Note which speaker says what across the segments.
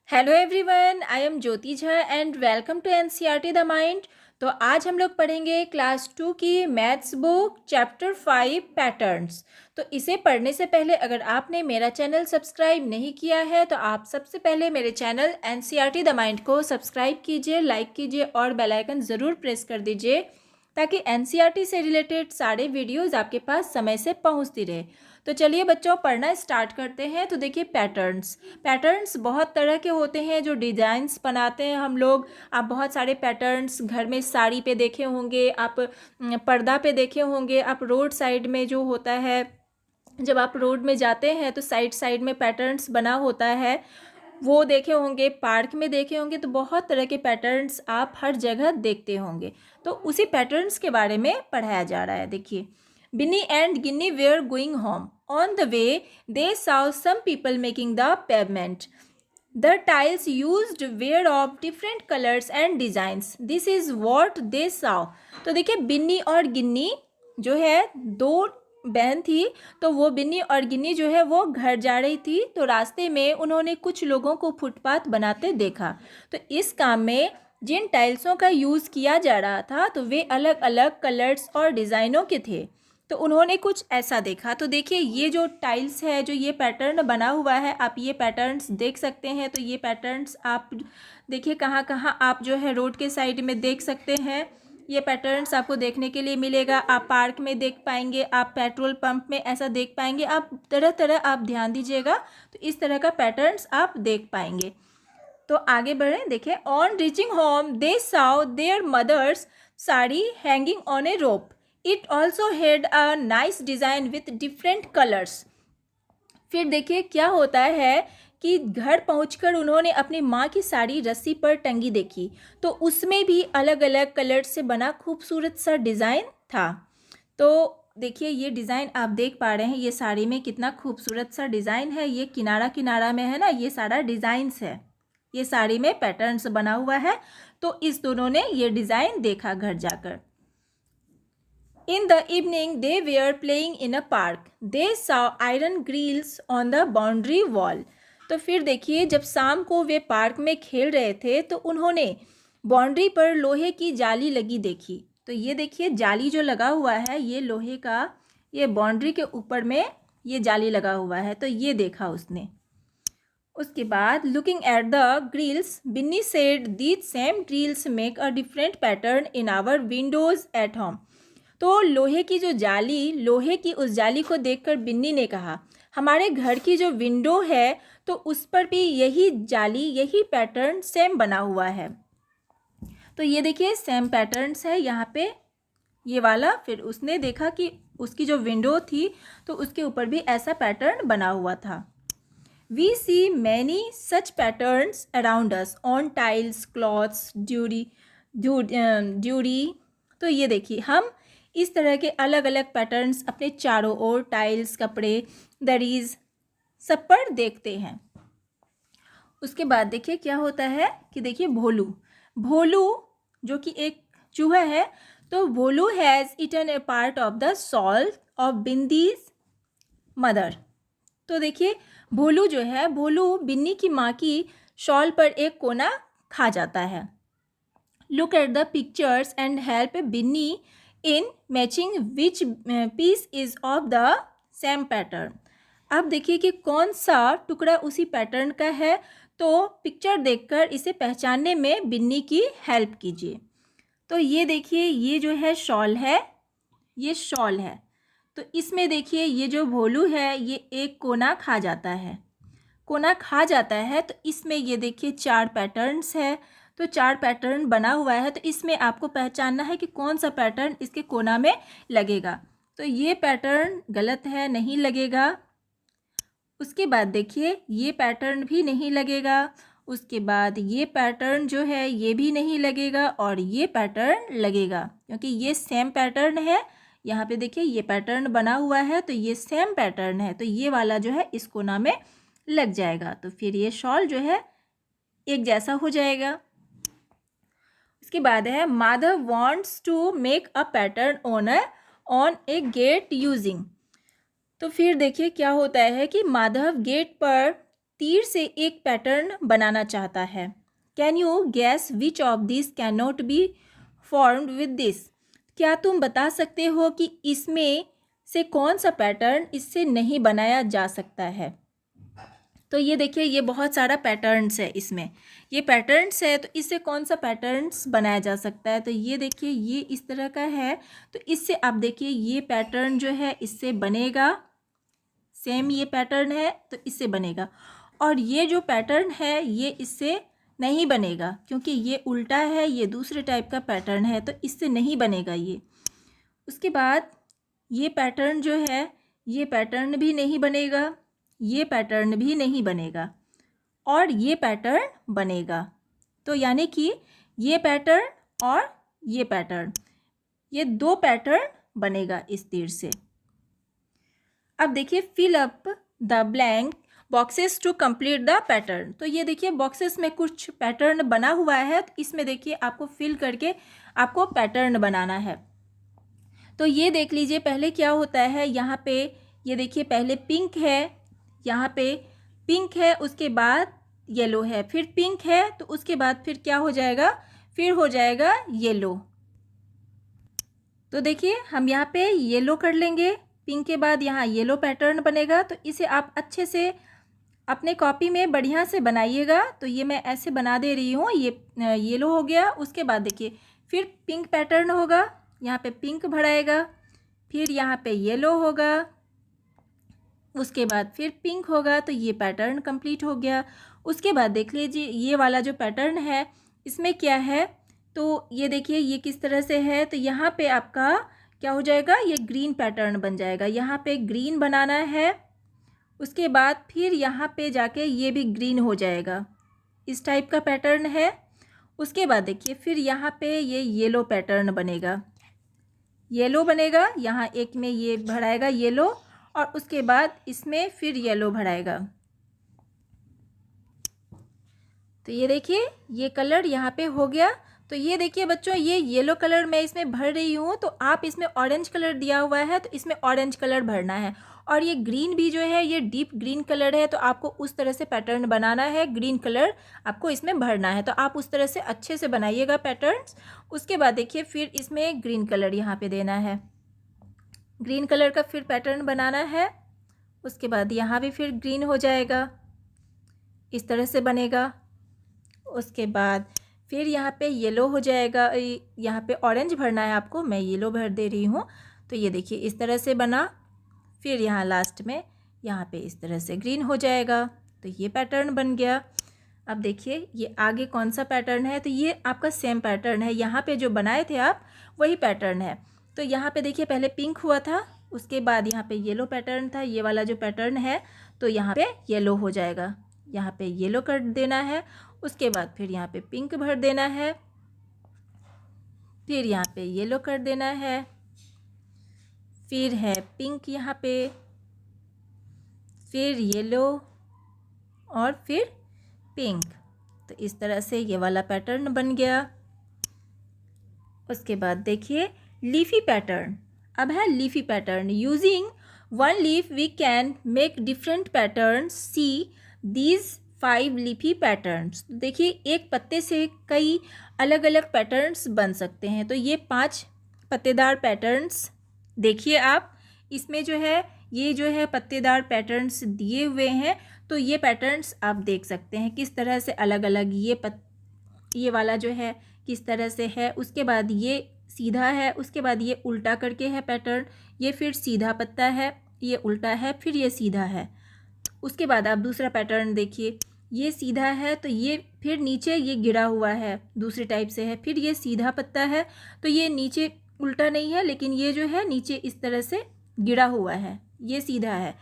Speaker 1: Hello everyone, I am Jyoti Jha and welcome to NCERT the mind. तो आज हम लोग पढ़ेंगे क्लास 2 की मैथ्स बुक चैप्टर 5 पैटर्न्स। तो इसे पढ़ने से पहले अगर आपने मेरा चैनल सब्सक्राइब नहीं किया है तो आप सबसे पहले मेरे चैनल एनसीईआरटी द माइंड को सब्सक्राइब कीजिए, लाइक कीजिए और बेल आइकन ज़रूर प्रेस कर दीजिए ताकि एनसीईआरटी से रिलेटेड सारे वीडियोज़ आपके पास समय से पहुँचती रहे। तो चलिए बच्चों, पढ़ना स्टार्ट करते हैं। तो देखिए, पैटर्न्स बहुत तरह के होते हैं जो डिज़ाइंस बनाते हैं हम लोग। आप बहुत सारे पैटर्न्स घर में साड़ी पे देखे होंगे, आप पर्दा पे देखे होंगे, आप रोड साइड में जो होता है, जब आप रोड में जाते हैं तो साइड साइड में पैटर्न्स बना होता है, वो देखे होंगे। पार्क में देखे होंगे। तो बहुत तरह के पैटर्न्स आप हर जगह देखते होंगे। तो उसी पैटर्न्स के बारे में पढ़ाया जा रहा है। देखिए, Binni and Ginni were going home. On the way they saw some people making the pavement. The tiles used were of different colors and designs. This is what they saw. तो देखिए, बिन्नी और गिन्नी जो है दो बहन थी। तो वो बिन्नी और गिन्नी जो है वो घर जा रही थी। तो रास्ते में उन्होंने कुछ लोगों को फुटपाथ बनाते देखा। तो इस काम में जिन टाइल्सों का यूज़ किया जा रहा था तो वे अलग अलग कलर्स और डिज़ाइनों के थे। तो उन्होंने कुछ ऐसा देखा। तो देखिए, ये जो टाइल्स है, जो ये पैटर्न बना हुआ है, आप ये पैटर्न्स देख सकते हैं। तो ये पैटर्न्स आप देखिए कहाँ कहाँ आप जो है रोड के साइड में देख सकते हैं। ये पैटर्न्स आपको देखने के लिए मिलेगा। आप पार्क में देख पाएंगे, आप पेट्रोल पंप में ऐसा देख पाएंगे, आप तरह तरह आप ध्यान दीजिएगा तो इस तरह का पैटर्न्स आप देख पाएंगे। तो आगे बढ़ें। देखें, on reaching home they saw their mothers sari hanging on a rope. It also had a nice design with different colours. फिर देखिए क्या होता है कि घर पहुंचकर उन्होंने अपनी माँ की साड़ी रस्सी पर टंगी देखी। तो उसमें भी अलग अलग कलर से बना खूबसूरत सा डिज़ाइन था। तो देखिए, ये डिज़ाइन आप देख पा रहे हैं, ये साड़ी में कितना खूबसूरत सा डिज़ाइन है। ये किनारा किनारा में है ना, ये सारा डिज़ाइंस है। ये साड़ी में पैटर्न्स बना हुआ है। तो इस दोनों ने ये डिज़ाइन देखा घर जाकर। In the evening, they were playing in a park. They saw iron grills on the boundary wall. तो फिर देखिए, जब शाम को वे पार्क में खेल रहे थे तो उन्होंने बाउंड्री पर लोहे की जाली लगी देखी। तो ये देखिए, जाली जो लगा हुआ है ये लोहे का, ये बाउंड्री के ऊपर में ये जाली लगा हुआ है। तो ये देखा उसने। उसके बाद looking at the grills, Binni said these same grills make a different pattern in our windows at home. तो लोहे की जो जाली, लोहे की उस जाली को देखकर बिन्नी ने कहा, हमारे घर की जो विंडो है तो उस पर भी यही जाली, यही पैटर्न सेम बना हुआ है। तो ये देखिए, सेम पैटर्न्स है यहाँ पे ये वाला। फिर उसने देखा कि उसकी जो विंडो थी तो उसके ऊपर भी ऐसा पैटर्न बना हुआ था। We see many such patterns around us on tiles, cloths, jewelry. तो ये देखिए, हम इस तरह के अलग अलग पैटर्न्स अपने चारों ओर टाइल्स, कपड़े, दरीज सब पर देखते हैं। उसके बाद देखिए क्या होता है कि देखिए, भोलू भोलू जो कि एक चूहा है। तो Bholu has eaten a part of the shawl of Bindi's mother. तो देखिए, भोलू जो है, भोलू बिन्नी की माँ की शॉल पर एक कोना खा जाता है। Look at the pictures and help Binni in matching which piece is of the same pattern. अब देखिए कि कौन सा टुकड़ा उसी पैटर्न का है। तो पिक्चर देखकर इसे पहचानने में बिन्नी की हेल्प कीजिए। तो ये देखिए, ये जो है शॉल है, ये शॉल है। तो इसमें देखिए, ये जो भोलू है ये एक कोना खा जाता है, कोना खा जाता है। तो इसमें ये देखिए 4 पैटर्न्स है। तो 4 पैटर्न बना हुआ है। तो इसमें आपको पहचानना है कि कौन सा पैटर्न इसके कोना में लगेगा। तो ये पैटर्न गलत है, नहीं लगेगा। उसके बाद देखिए, ये पैटर्न भी नहीं लगेगा। उसके बाद ये पैटर्न जो है ये भी नहीं लगेगा और ये पैटर्न लगेगा क्योंकि ये सेम पैटर्न है। यहाँ पे देखिए, ये पैटर्न बना हुआ है तो ये सेम पैटर्न है। तो ये वाला जो है इस कोना में लग जाएगा। तो फिर ये शॉल जो है एक जैसा हो जाएगा। इसके बाद है, Madhav wants to make a pattern on a gate using. तो फिर देखिए क्या होता है कि माधव गेट पर तीर से एक पैटर्न बनाना चाहता है। Can you gas which of this can not be formed with this? क्या तुम बता सकते हो कि इसमें से कौन सा पैटर्न इससे नहीं बनाया जा सकता है? तो ये देखिए, ये बहुत सारा पैटर्न्स है इसमें, ये पैटर्न्स है, तो इससे कौन सा पैटर्न्स बनाया जा सकता है? तो ये देखिए, ये इस तरह का है, तो इससे आप देखिए ये पैटर्न जो है इससे बनेगा, सेम ये पैटर्न है तो इससे बनेगा, और ये जो पैटर्न है ये इससे नहीं बनेगा क्योंकि ये उल्टा है, ये दूसरे टाइप का पैटर्न है, तो इससे नहीं बनेगा ये। उसके बाद ये पैटर्न जो है, ये पैटर्न भी नहीं बनेगा, ये पैटर्न भी नहीं बनेगा, और ये पैटर्न बनेगा। तो यानी कि ये पैटर्न और ये पैटर्न, ये दो पैटर्न बनेगा इस तीर से। अब देखिए, fill up the blank boxes to complete the pattern. तो ये देखिए, बॉक्सेस में कुछ पैटर्न बना हुआ है, तो इसमें देखिए आपको फिल करके आपको पैटर्न बनाना है। तो ये देख लीजिए पहले क्या होता है, यहाँ पे ये देखिए पहले पिंक है, यहाँ पे पिंक है, उसके बाद येलो है, फिर पिंक है, तो उसके बाद फिर क्या हो जाएगा, फिर हो जाएगा येलो। तो देखिए हम यहाँ पे येलो कर लेंगे, पिंक के बाद यहाँ येलो पैटर्न बनेगा। तो इसे आप अच्छे से अपने कॉपी में बढ़िया से बनाइएगा। तो ये मैं ऐसे बना दे रही हूँ, ये येलो हो गया। उसके बाद देखिए फिर पिंक पैटर्न होगा, यहाँ पे पिंक भराएगा, फिर यहाँ पे येलो होगा, उसके बाद फिर पिंक होगा, तो ये पैटर्न कंप्लीट हो गया। उसके बाद देख लीजिए ये वाला जो पैटर्न है इसमें क्या है, तो ये देखिए ये किस तरह से है, तो यहाँ पे आपका क्या हो जाएगा, ये ग्रीन पैटर्न बन जाएगा। यहाँ पे ग्रीन बनाना है, उसके बाद फिर यहाँ पे जाके ये भी ग्रीन हो जाएगा, इस टाइप का पैटर्न है। उसके बाद देखिए फिर यहाँ पे ये येलो पैटर्न बनेगा, येलो बनेगा, यहाँ एक में ये भराएगा येलो, और उसके बाद इसमें फिर येलो भराएगा। तो ये देखिए ये कलर यहाँ पे हो गया। तो ये देखिए बच्चों, ये येलो कलर मैं इसमें भर रही हूँ, तो आप इसमें ऑरेंज कलर दिया हुआ है तो इसमें ऑरेंज कलर भरना है, और ये ग्रीन भी जो है ये डीप ग्रीन कलर है, तो आपको उस तरह से पैटर्न बनाना है, ग्रीन कलर आपको इसमें भरना है। तो आप उस तरह से अच्छे से बनाइएगा पैटर्न्स। उसके बाद देखिए फिर इसमें ग्रीन कलर यहाँ पे देना है, ग्रीन कलर का फिर पैटर्न बनाना है। उसके बाद यहाँ भी फिर ग्रीन हो जाएगा, इस तरह से बनेगा। उसके बाद फिर यहाँ पे येलो हो जाएगा, यहाँ पे ऑरेंज भरना है आपको, मैं येलो भर दे रही हूँ। तो ये देखिए इस तरह से बना, फिर यहाँ लास्ट में यहाँ पे इस तरह से ग्रीन हो जाएगा। तो ये पैटर्न बन गया। अब देखिए ये आगे कौन सा पैटर्न है, तो ये आपका सेम पैटर्न है, यहाँ पे जो बनाए थे आप वही पैटर्न है। तो यहाँ पे देखिए पहले पिंक हुआ था, उसके बाद यहाँ पे येलो पैटर्न था, ये वाला जो पैटर्न है, तो यहाँ पे येलो हो जाएगा, यहाँ पे येलो कर देना है। उसके बाद फिर यहाँ पे पिंक भर देना है, फिर यहाँ पे येलो कर देना है, फिर है पिंक यहाँ पे, फिर येलो, और फिर पिंक। तो इस तरह से ये वाला पैटर्न बन गया। उसके बाद देखिए लीफी पैटर्न, अब है leafy pattern. Using one leaf we can make different patterns, see these 5 leafy patterns. देखिए एक पत्ते से कई अलग अलग पैटर्न्स बन सकते हैं। तो ये 5 पत्तेदार पैटर्न्स देखिए आप, इसमें जो है ये जो है पत्तेदार पैटर्न्स दिए हुए हैं। तो ये पैटर्न्स आप देख सकते हैं किस तरह से अलग अलग, ये वाला जो है किस तरह से है, उसके बाद ये सीधा है, उसके बाद ये उल्टा करके है पैटर्न, ये फिर सीधा पत्ता है, ये उल्टा है, फिर ये सीधा है। उसके बाद आप दूसरा पैटर्न देखिए, ये सीधा है, तो ये फिर नीचे ये गिरा हुआ है, दूसरे टाइप से है, फिर ये सीधा पत्ता है, तो ये नीचे उल्टा नहीं है, लेकिन ये जो है नीचे इस तरह से गिरा हुआ है, ये सीधा है।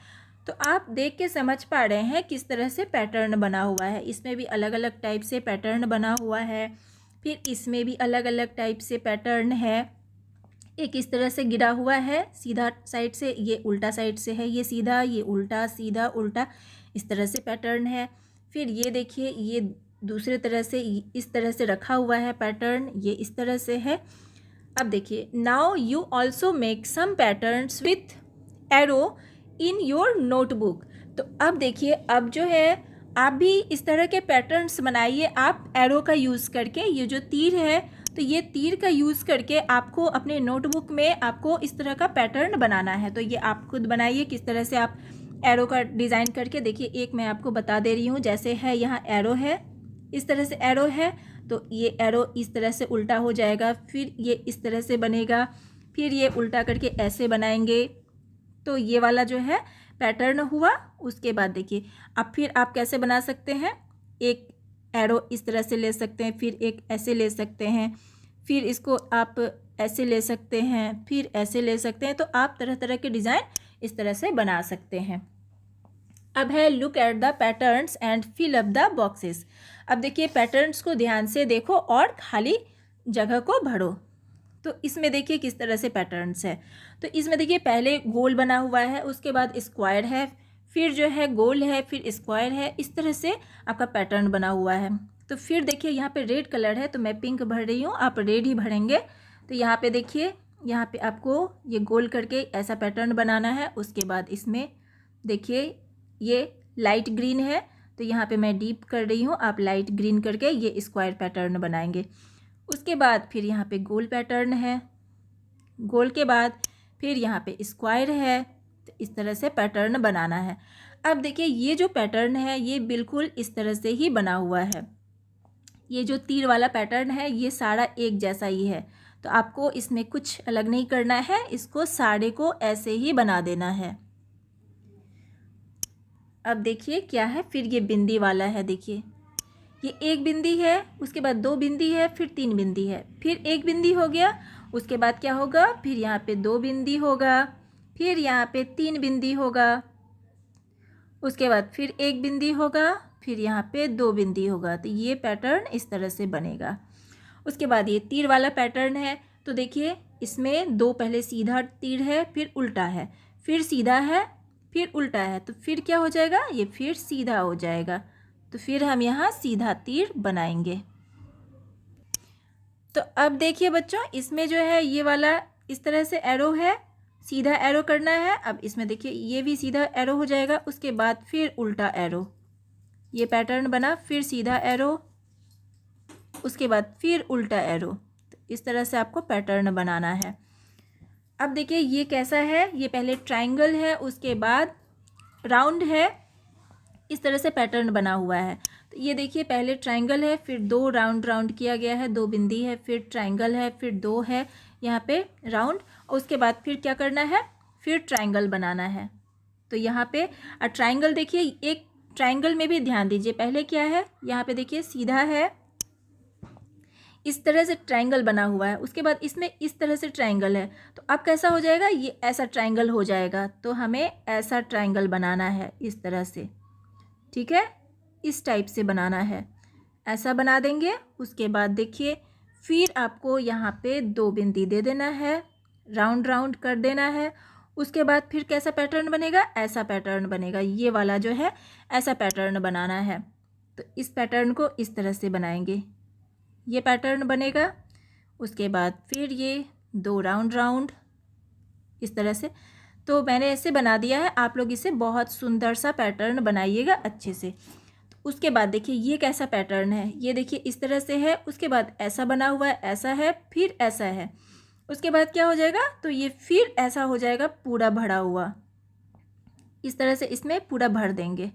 Speaker 1: तो आप देख के समझ पा रहे हैं किस तरह से पैटर्न बना हुआ है। इसमें भी अलग अलग टाइप से पैटर्न बना हुआ है, फिर इसमें भी अलग अलग टाइप से पैटर्न है। एक इस तरह से गिरा हुआ है सीधा साइड से, ये उल्टा साइड से है, ये सीधा, ये उल्टा, सीधा, उल्टा, इस तरह से पैटर्न है। फिर ये देखिए ये दूसरे तरह से इस तरह से रखा हुआ है पैटर्न, ये इस तरह से है। अब देखिए now you also make some patterns with arrow in your notebook. तो अब देखिए अब जो है आप भी इस तरह के पैटर्न्स बनाइए आप एरो का यूज़ करके। ये जो तीर है तो ये तीर का यूज़ करके आपको अपने नोटबुक में आपको इस तरह का पैटर्न बनाना है। तो ये आप खुद बनाइए किस तरह से आप एरो का डिज़ाइन करके। देखिए एक मैं आपको बता दे रही हूँ, जैसे है यहाँ एरो है, इस तरह से एरो है, तो ये एरो इस तरह से उल्टा हो जाएगा, फिर ये इस तरह से बनेगा, फिर ये उल्टा करके ऐसे बनाएंगे। तो ये वाला जो है पैटर्न हुआ। उसके बाद देखिए अब फिर आप कैसे बना सकते हैं, एक एरो इस तरह से ले सकते हैं, फिर एक ऐसे ले सकते हैं, फिर इसको आप ऐसे ले सकते हैं, फिर ऐसे ले सकते हैं। तो आप तरह तरह के डिज़ाइन इस तरह से बना सकते हैं। अब है look at the patterns and fill up the boxes. अब देखिए पैटर्न्स को ध्यान से देखो और खाली जगह को भरो। तो इसमें देखिए किस तरह से पैटर्न्स है। तो इसमें देखिए पहले गोल बना हुआ है, उसके बाद स्क्वायर है, फिर जो है गोल है, फिर स्क्वायर है, इस तरह से आपका पैटर्न बना हुआ है। तो फिर देखिए यहाँ पे रेड कलर है तो मैं पिंक भर रही हूँ, आप रेड ही भरेंगे। तो यहाँ पे देखिए यहाँ पे आपको ये गोल करके ऐसा पैटर्न बनाना है। उसके बाद इसमें देखिए ये लाइट ग्रीन है तो यहाँ पे मैं डीप कर रही हूँ, आप लाइट ग्रीन करके ये स्क्वायर पैटर्न बनाएंगे। उसके बाद फिर यहाँ पे गोल पैटर्न है, गोल के बाद फिर यहाँ पे स्क्वायर है। तो इस तरह से पैटर्न बनाना है। अब देखिए ये जो पैटर्न है ये बिल्कुल इस तरह से ही बना हुआ है। ये जो तीर वाला पैटर्न है ये सारा एक जैसा ही है, तो आपको इसमें कुछ अलग नहीं करना है, इसको सारे को ऐसे ही बना देना है। अब देखिए क्या है, फिर ये बिंदी वाला है। देखिए ये एक बिंदी है, उसके बाद दो बिंदी है, फिर तीन बिंदी है, फिर एक बिंदी हो गया। उसके बाद क्या होगा, फिर यहाँ पे दो बिंदी होगा, फिर यहाँ पे तीन बिंदी होगा, उसके बाद फिर एक बिंदी होगा, फिर यहाँ पे दो बिंदी होगा। तो ये पैटर्न इस तरह से बनेगा। उसके बाद ये तीर वाला पैटर्न है। तो देखिए इसमें दो पहले सीधा तीर है, फिर उल्टा है, फिर सीधा है, फिर उल्टा है। तो फिर क्या हो जाएगा, ये फिर सीधा हो जाएगा। तो फिर हम यहाँ सीधा तीर बनाएंगे। तो अब देखिए बच्चों इसमें जो है ये वाला इस तरह से एरो है, सीधा एरो करना है। अब इसमें देखिए ये भी सीधा एरो हो जाएगा, उसके बाद फिर उल्टा एरो, ये पैटर्न बना, फिर सीधा एरो, उसके बाद फिर उल्टा एरो। तो इस तरह से आपको पैटर्न बनाना है। अब देखिए ये कैसा है, ये पहले ट्रायंगल है, उसके बाद राउंड है, इस तरह से पैटर्न बना हुआ है। तो ये देखिए पहले ट्रायंगल है, फिर दो राउंड राउंड किया गया है, दो बिंदी है, फिर ट्रायंगल है, फिर दो है यहाँ पे राउंड, और उसके बाद फिर क्या करना है, फिर ट्रायंगल बनाना है। तो यहाँ पे ट्रायंगल देखिए, एक ट्रायंगल में भी ध्यान दीजिए, पहले क्या है यहाँ पे देखिए सीधा है, इस तरह से ट्रायंगल बना हुआ है, उसके बाद इसमें इस तरह से ट्रायंगल है। तो अब कैसा हो जाएगा, ये ऐसा ट्रायंगल हो जाएगा। तो हमें ऐसा ट्रायंगल बनाना है इस तरह से, ठीक है, इस टाइप से बनाना है, ऐसा बना देंगे। उसके बाद देखिए फिर आपको यहाँ पे दो बिंदी दे देना है, राउंड राउंड कर देना है। उसके बाद फिर कैसा पैटर्न बनेगा, ऐसा पैटर्न बनेगा, ये वाला जो है ऐसा पैटर्न बनाना है। तो इस पैटर्न को इस तरह से बनाएंगे, ये पैटर्न बनेगा। उसके बाद फिर ये दो राउंड राउंड इस तरह से। तो मैंने ऐसे बना दिया है, आप लोग इसे बहुत सुंदर सा पैटर्न बनाइएगा अच्छे से। तो उसके बाद देखिए ये कैसा पैटर्न है, ये देखिए इस तरह से है, उसके बाद ऐसा बना हुआ है, ऐसा है, फिर ऐसा है। उसके बाद क्या हो जाएगा, तो ये फिर ऐसा हो जाएगा पूरा भरा हुआ, इस तरह से इसमें पूरा भर देंगे।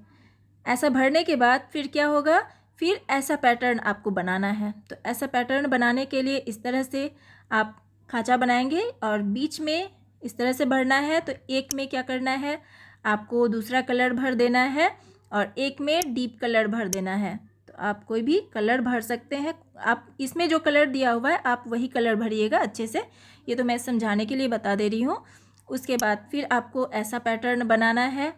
Speaker 1: ऐसा भरने के बाद फिर क्या होगा, फिर ऐसा पैटर्न आपको बनाना है। तो ऐसा पैटर्न बनाने के लिए इस तरह से आप खांचा बनाएंगे और बीच में इस तरह से भरना है। तो एक में क्या करना है, आपको दूसरा कलर भर देना है और एक में डीप कलर भर देना है। तो आप कोई भी कलर भर सकते हैं, आप इसमें जो कलर दिया हुआ है आप वही कलर भरिएगा अच्छे से, ये तो मैं समझाने के लिए बता दे रही हूँ। उसके बाद फिर आपको ऐसा पैटर्न बनाना है,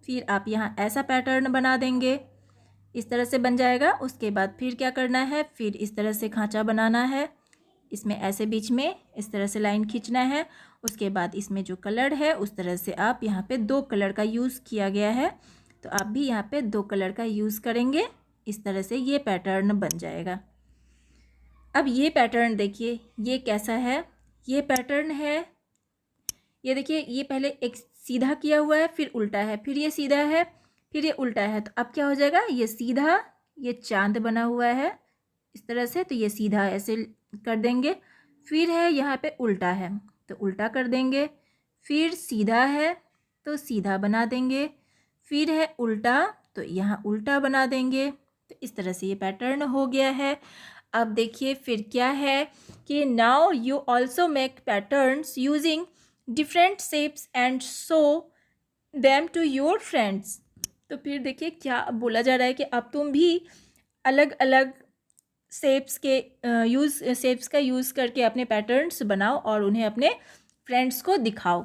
Speaker 1: फिर आप यहाँ ऐसा पैटर्न बना देंगे, इस तरह से बन जाएगा। उसके बाद फिर क्या करना है, फिर इस तरह से खांचा बनाना है, इसमें ऐसे बीच में इस तरह से लाइन खींचना है। उसके बाद इसमें जो कलर है उस तरह से आप यहाँ पे दो कलर का यूज़ किया गया है, तो आप भी यहाँ पे दो कलर का यूज़ करेंगे, इस तरह से ये पैटर्न बन जाएगा। अब ये पैटर्न देखिए ये कैसा है, ये पैटर्न है, ये देखिए ये पहले एक सीधा किया हुआ है, फिर उल्टा है, फिर ये सीधा है, फिर ये उल्टा है, तो अब क्या हो जाएगा, ये सीधा, ये चांद बना हुआ है इस तरह से, तो ये सीधा ऐसे कर देंगे। फिर है यहाँ पे उल्टा है तो उल्टा कर देंगे। फिर सीधा है तो सीधा बना देंगे। फिर है उल्टा तो यहाँ उल्टा बना देंगे। तो इस तरह से ये पैटर्न हो गया है। अब देखिए फिर क्या है कि now you also make patterns using different shapes and show them to your friends. तो फिर देखिए क्या बोला जा रहा है कि अब तुम भी अलग अलग शेप्स का यूज़ करके अपने पैटर्न्स बनाओ और उन्हें अपने फ्रेंड्स को दिखाओ।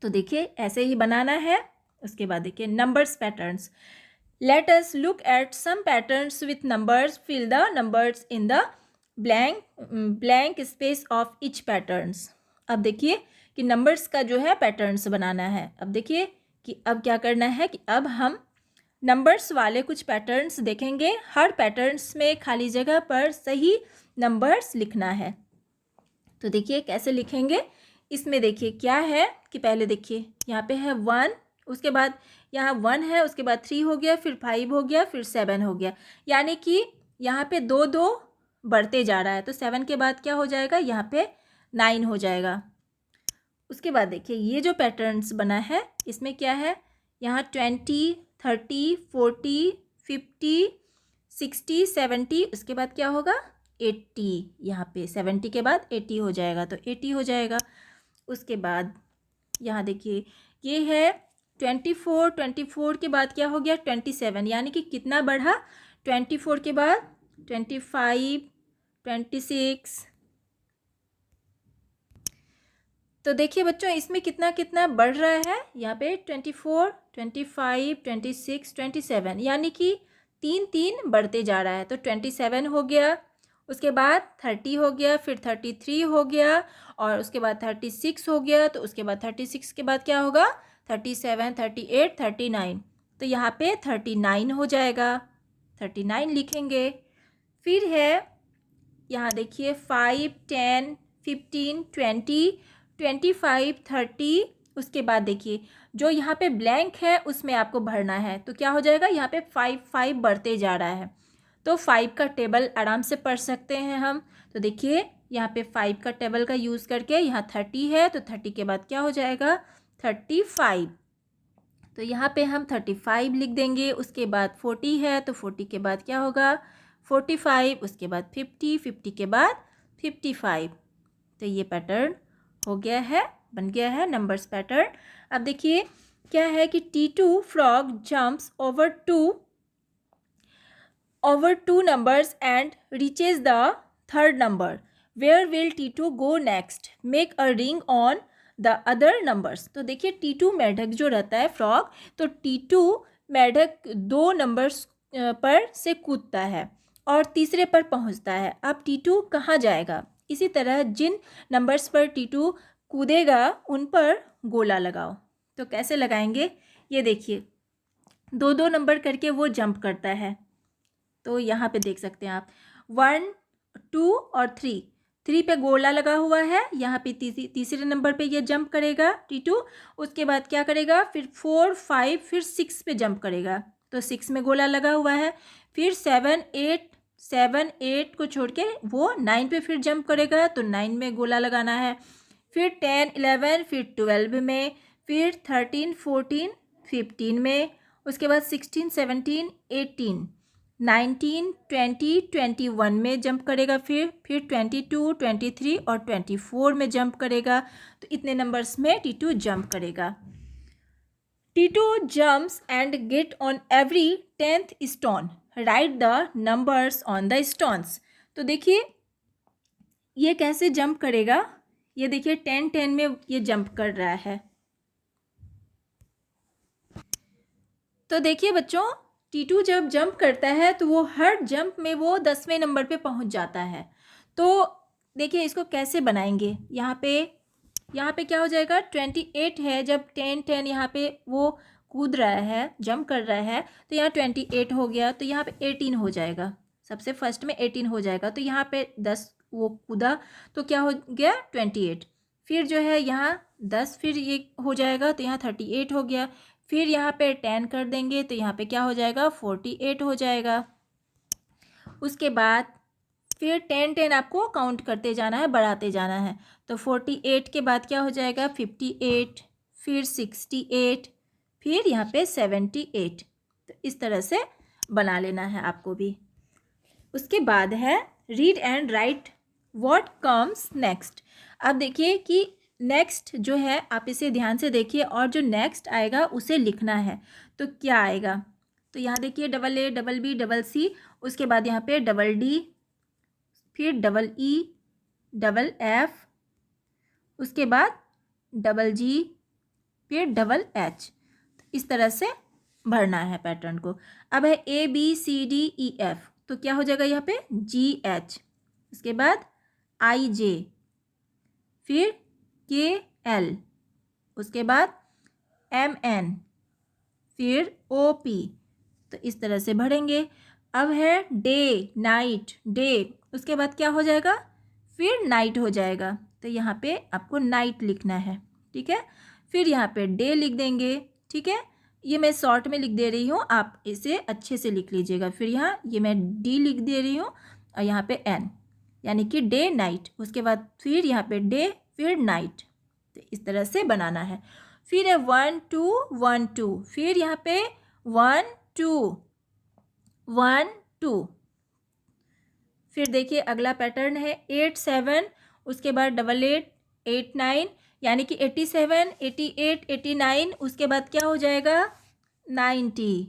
Speaker 1: तो देखिए ऐसे ही बनाना है। उसके बाद देखिए numbers patterns. Let us look at some patterns with numbers. Fill the numbers in the blank space of each patterns. अब देखिए कि नंबर्स का जो है पैटर्न्स बनाना है। अब देखिए कि अब क्या करना है कि अब हम नंबर्स वाले कुछ पैटर्न्स देखेंगे। हर पैटर्न्स में खाली जगह पर सही नंबर्स लिखना है। तो देखिए कैसे लिखेंगे। इसमें देखिए क्या है कि पहले देखिए यहाँ पे है 1, उसके बाद यहाँ 1 है, उसके बाद 3 हो गया, फिर 5 हो गया, फिर 7 हो गया, यानी कि यहाँ पे 2 बढ़ते जा रहा है। तो 7 के बाद क्या हो जाएगा, यहाँ पे 9 हो जाएगा। उसके बाद देखिए ये जो पैटर्न्स बना है इसमें क्या है, यहाँ 20, 30, 40, 50, 60, 70, उसके बाद क्या होगा 80। यहाँ पे 70 के बाद 80 हो जाएगा, तो 80 हो जाएगा। उसके बाद यहाँ देखिए ये है 24, 24 के बाद क्या हो गया 27, यानी कि कितना बढ़ा 24 के बाद 25, 26। तो देखिए बच्चों इसमें कितना कितना बढ़ रहा है, यहाँ पे 24, 25, 26, 27, यानी कि 3 बढ़ते जा रहा है। तो 27 हो गया, उसके बाद 30 हो गया, फिर 33 हो गया, और उसके बाद 36 हो गया। तो उसके बाद 36 के बाद क्या होगा 37, 38, 39। तो यहाँ पे 39 हो जाएगा, 39 लिखेंगे। फिर है यहाँ देखिए 5, 10, 15, 20, 25, 30। उसके बाद देखिए जो यहाँ पे ब्लैंक है उसमें आपको भरना है। तो क्या हो जाएगा, यहाँ पे 5 बढ़ते जा रहा है। तो 5 का टेबल आराम से पढ़ सकते हैं हम। तो देखिए यहाँ पे 5 का टेबल का यूज़ करके यहाँ 30 है, तो 30 के बाद क्या हो जाएगा 35। तो यहाँ पे हम 35 लिख देंगे। उसके बाद 40 है, तो 40 के बाद क्या होगा 45, उसके बाद 50, 50 के बाद 55। तो ये पैटर्न हो गया है, बन गया है नंबर्स पैटर्न। अब देखिए क्या है कि T2 frog jumps over two numbers and reaches the third number. Where will T2 go next? Make a ring on the other numbers. तो देखिए T2 मेढक जो रहता है फ्रॉग, तो T2 मेढक 2 नंबर्स पर से कूदता है और तीसरे पर पहुंचता है। अब T2 कहाँ जाएगा। इसी तरह जिन नंबर्स पर T2 कूदेगा उन पर गोला लगाओ। तो कैसे लगाएंगे, ये देखिए 2 नंबर करके वो जंप करता है। तो यहाँ पे देख सकते हैं आप 1, 2 और 3 पे गोला लगा हुआ है। यहाँ पे तीसरे नंबर पे ये जंप करेगा T2। उसके बाद क्या करेगा, फिर 4, 5, फिर 6 पे जंप करेगा। तो 6 में गोला लगा हुआ है। फिर 7, 8 को छोड़ के वो 9 पे फिर जंप करेगा, तो 9 में गोला लगाना है। फिर 10, 11, फिर 12 में, फिर 13, 14, 15 में, उसके बाद 16, 17, 18, 19, 20, 21 में जंप करेगा। फिर 22, 23 और 24 में जंप करेगा। तो इतने नंबर्स में T2 जंप करेगा। T2 jumps and get on every 10th stone. Write the numbers on the stones. तो देखिए ये कैसे जंप करेगा, ये देखिए 10 में ये जंप कर रहा है। तो देखिए बच्चों T2 जब जंप करता है तो वो हर जंप में वो 10वें नंबर पे पहुंच जाता है। तो देखिए इसको कैसे बनाएंगे, यहाँ पे क्या हो जाएगा 28 है। जब 10 यहाँ पे वो कूद रहा है, जंप कर रहा है, तो यहाँ 28 हो गया। तो यहाँ पे 18 हो जाएगा, सबसे फर्स्ट में 18 हो जाएगा। तो यहाँ पे 10 वो कूदा तो क्या हो गया 28। फिर जो है यहाँ 10 फिर ये हो जाएगा, तो यहाँ 38 हो गया। फिर यहाँ पे 10 कर देंगे तो यहाँ पे क्या हो जाएगा 48 हो जाएगा। उसके बाद फिर 10 आपको काउंट करते जाना है, बढ़ाते जाना है। तो 48 के बाद क्या हो जाएगा 58, फिर 68, फिर यहाँ पे 78। तो इस तरह से बना लेना है आपको भी। उसके बाद है read and right what comes next. अब देखिए कि नेक्स्ट जो है आप इसे ध्यान से देखिए और जो नेक्स्ट आएगा उसे लिखना है। तो क्या आएगा, तो यहाँ देखिए AA, BB, CC, उसके बाद यहाँ पे DD, फिर EE, FF, उसके बाद GG, फिर HH। इस तरह से भरना है पैटर्न को। अब है ABCDEF, तो क्या हो जाएगा यहाँ पे GH, उसके बाद IJ, फिर KL, उसके बाद MN, फिर OP। तो इस तरह से भरेंगे। अब है डे, नाइट, डे, उसके बाद क्या हो जाएगा फिर नाइट हो जाएगा। तो यहाँ पे आपको नाइट लिखना है, ठीक है। फिर यहाँ पे डे लिख देंगे, ठीक है। ये मैं शॉर्ट में लिख दे रही हूँ, आप इसे अच्छे से लिख लीजिएगा। फिर यहाँ ये मैं D लिख दे रही हूँ और यहाँ पे N, यानी कि डे नाइट। उसके बाद फिर यहाँ पे डे, फिर नाइट। तो इस तरह से बनाना है। फिर है 1 2 1 2, फिर यहाँ पे 1 2 1 2। फिर देखिए अगला पैटर्न है 8 7, उसके बाद 88 8 9, यानी कि 87 88 89, उसके बाद क्या हो जाएगा 90,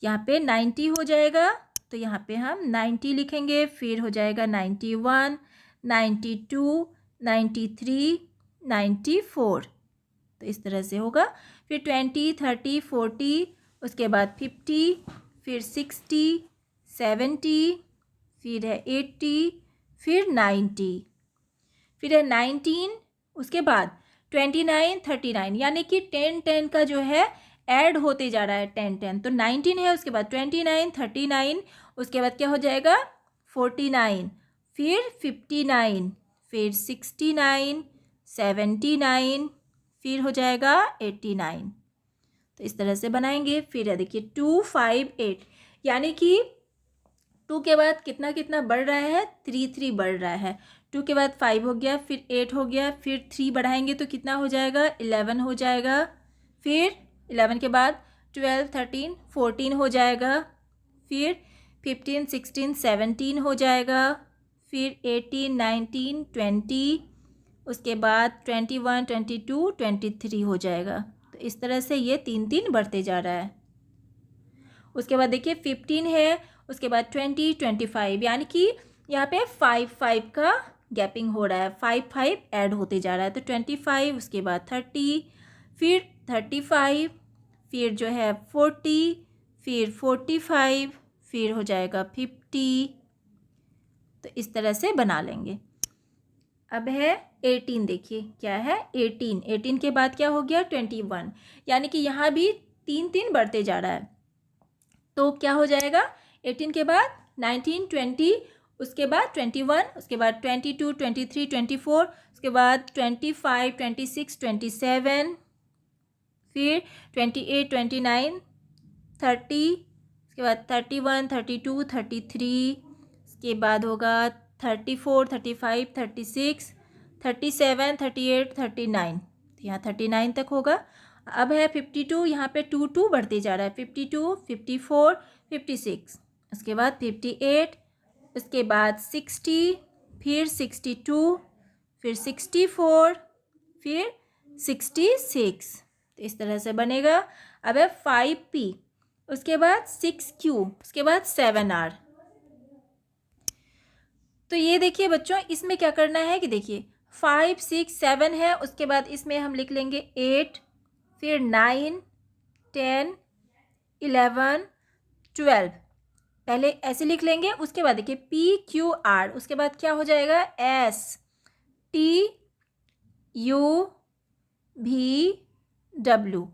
Speaker 1: यहाँ पे 90 हो जाएगा। तो यहाँ पे हम 90 लिखेंगे। फिर हो जाएगा 91 92 93 94। तो इस तरह से होगा। फिर 20 30 40, उसके बाद 50, फिर 60 70, फिर है 80, फिर 90, फिर है 19, उसके बाद 29 39, यानी कि 10 10 का जो है ऐड होते जा रहा है 10 10। तो 19 है, उसके बाद 29 39, उसके बाद क्या हो जाएगा 49, फिर 59, फिर 69 79, फिर हो जाएगा 89। तो इस तरह से बनाएंगे। फिर है देखिए 2 5 8, यानी कि 2 के बाद कितना कितना बढ़ रहा है 3 3 बढ़ रहा है। 2 के बाद 5 हो गया, फिर 8 हो गया, फिर 3 बढ़ाएंगे तो कितना हो जाएगा 11 हो जाएगा। फिर 11 के बाद 12 13 14 हो जाएगा, फिर 15 16 17 हो जाएगा, फिर 18 19 20, उसके बाद 21 22 23 हो जाएगा। तो इस तरह से ये 3 3 बढ़ते जा रहा है। उसके बाद देखिए 15 है, उसके बाद 20 25, यानी कि यहाँ पे 5 5 का गैपिंग हो रहा है, 5 5 ऐड होते जा रहा है। तो 25, उसके बाद 30, फिर 35, फिर जो है 40, फिर 45, फिर हो जाएगा 50। तो इस तरह से बना लेंगे। अब है 18, देखिए क्या है 18, 18 के बाद क्या हो गया 21, यानी कि यहाँ भी 3 3 बढ़ते जा रहा है। तो क्या हो जाएगा 18 के बाद 19 20, उसके बाद 21, उसके बाद 22 23 24, उसके बाद 25 26 27, फिर 28 29 30, उसके बाद 31 32 33, उसके बाद होगा 34 35 36 37 38 39। तो यहाँ 39 तक होगा। अब है 52, यहाँ पे 2 2 बढ़ते जा रहा है, 52 54 56, उसके बाद 58, उसके बाद 60, फिर 62, फिर 64, फिर 66। तो इस तरह से बनेगा। अब है 5P, उसके बाद 6Q, उसके बाद 7R। तो ये देखिए बच्चों, इसमें क्या करना है कि देखिए 5 6 7 है, उसके बाद इसमें हम लिख लेंगे 8, फिर 9 10 11 12, पहले ऐसे लिख लेंगे। उसके बाद देखिए PQR, उसके बाद क्या हो जाएगा STUVW।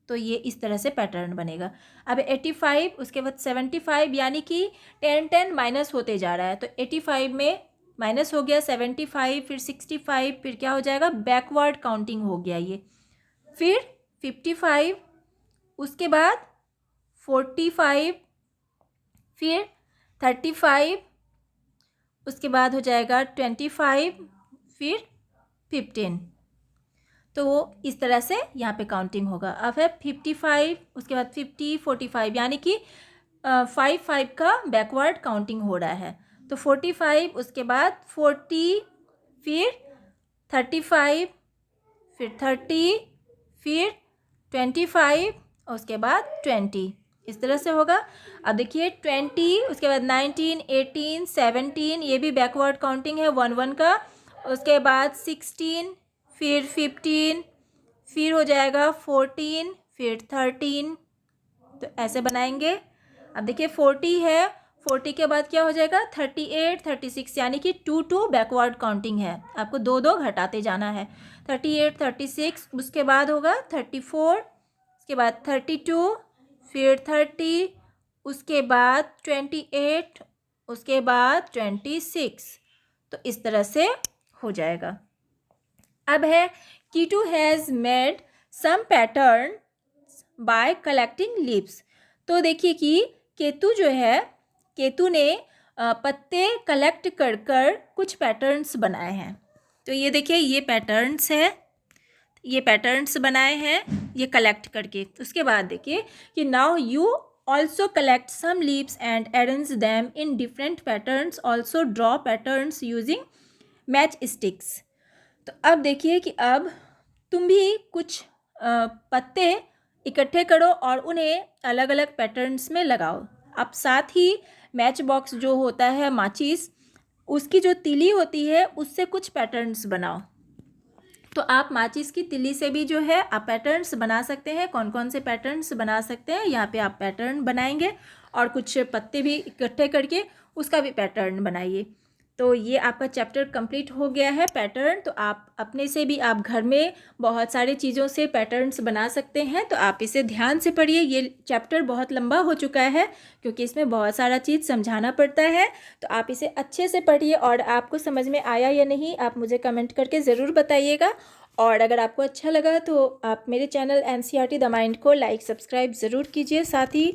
Speaker 1: तो ये इस तरह से पैटर्न बनेगा। अब 85, उसके बाद 75, यानी कि 10 10 माइनस होते जा रहा है। तो 85 में माइनस हो गया 75, फिर 65, फिर क्या हो जाएगा बैकवर्ड काउंटिंग हो गया ये। फिर 55, उसके बाद 45, फिर 35, उसके बाद हो जाएगा 25, फिर 15। तो वो इस तरह से यहाँ पे काउंटिंग होगा। अब है 55, उसके बाद 50, 45, यानी कि 5 का बैकवर्ड काउंटिंग हो रहा है। तो 45, उसके बाद 40, फिर 35, फिर 30, फिर 25, और उसके बाद 20, इस तरह से होगा। अब देखिए 20, उसके बाद 19, 18, 17, ये भी बैकवर्ड काउंटिंग है 1 का। उसके बाद 16, फिर 15, फिर हो जाएगा 14, फिर 13। तो ऐसे बनाएंगे। अब देखिए 40 है, 40 के बाद क्या हो जाएगा 38, 36, यानी कि 2 बैकवर्ड काउंटिंग है, आपको 2 घटाते जाना है। 38, 36, उसके बाद होगा 34, उसके बाद 32, फिर 30, उसके बाद 28, उसके बाद 26। तो इस तरह से हो जाएगा। अब है Keetu has made some pattern by collecting leaves. तो देखिए कि केतु जो है, केतु ने पत्ते कलेक्ट कर कर कुछ पैटर्न्स बनाए हैं। तो ये देखिए ये पैटर्न्स है, ये पैटर्न्स बनाए हैं ये कलेक्ट करके। उसके बाद देखिए कि now you also collect some leaves and arrange them in different patterns, also draw patterns using match sticks. तो अब देखिए कि अब तुम भी कुछ पत्ते इकट्ठे करो और उन्हें अलग अलग पैटर्न्स में लगाओ। अब साथ ही मैच बॉक्स जो होता है माचिस, उसकी जो तिली होती है उससे कुछ पैटर्न्स बनाओ। तो आप माचिस की तिली से भी जो है आप पैटर्न्स बना सकते हैं। कौन कौन से पैटर्न्स बना सकते हैं, यहाँ पे आप पैटर्न बनाएंगे और कुछ पत्ते भी इकट्ठे करके उसका भी पैटर्न बनाइए। तो ये आपका चैप्टर कंप्लीट हो गया है पैटर्न। तो आप अपने से भी आप घर में बहुत सारी चीज़ों से पैटर्न्स बना सकते हैं। तो आप इसे ध्यान से पढ़िए। ये चैप्टर बहुत लंबा हो चुका है क्योंकि इसमें बहुत सारा चीज़ समझाना पड़ता है। तो आप इसे अच्छे से पढ़िए और आपको समझ में आया या नहीं आप मुझे कमेंट करके ज़रूर बताइएगा। और अगर आपको अच्छा लगा तो आप मेरे चैनल NCERT द माइंड को लाइक सब्सक्राइब ज़रूर कीजिए। साथ ही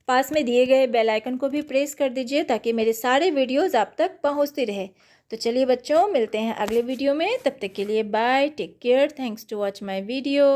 Speaker 1: पास में दिए गए बेल आइकन को भी प्रेस कर दीजिए ताकि मेरे सारे वीडियोज़ आप तक पहुंचती रहे। तो चलिए बच्चों, मिलते हैं अगले वीडियो में। तब तक के लिए bye, take care, thanks to watch my video.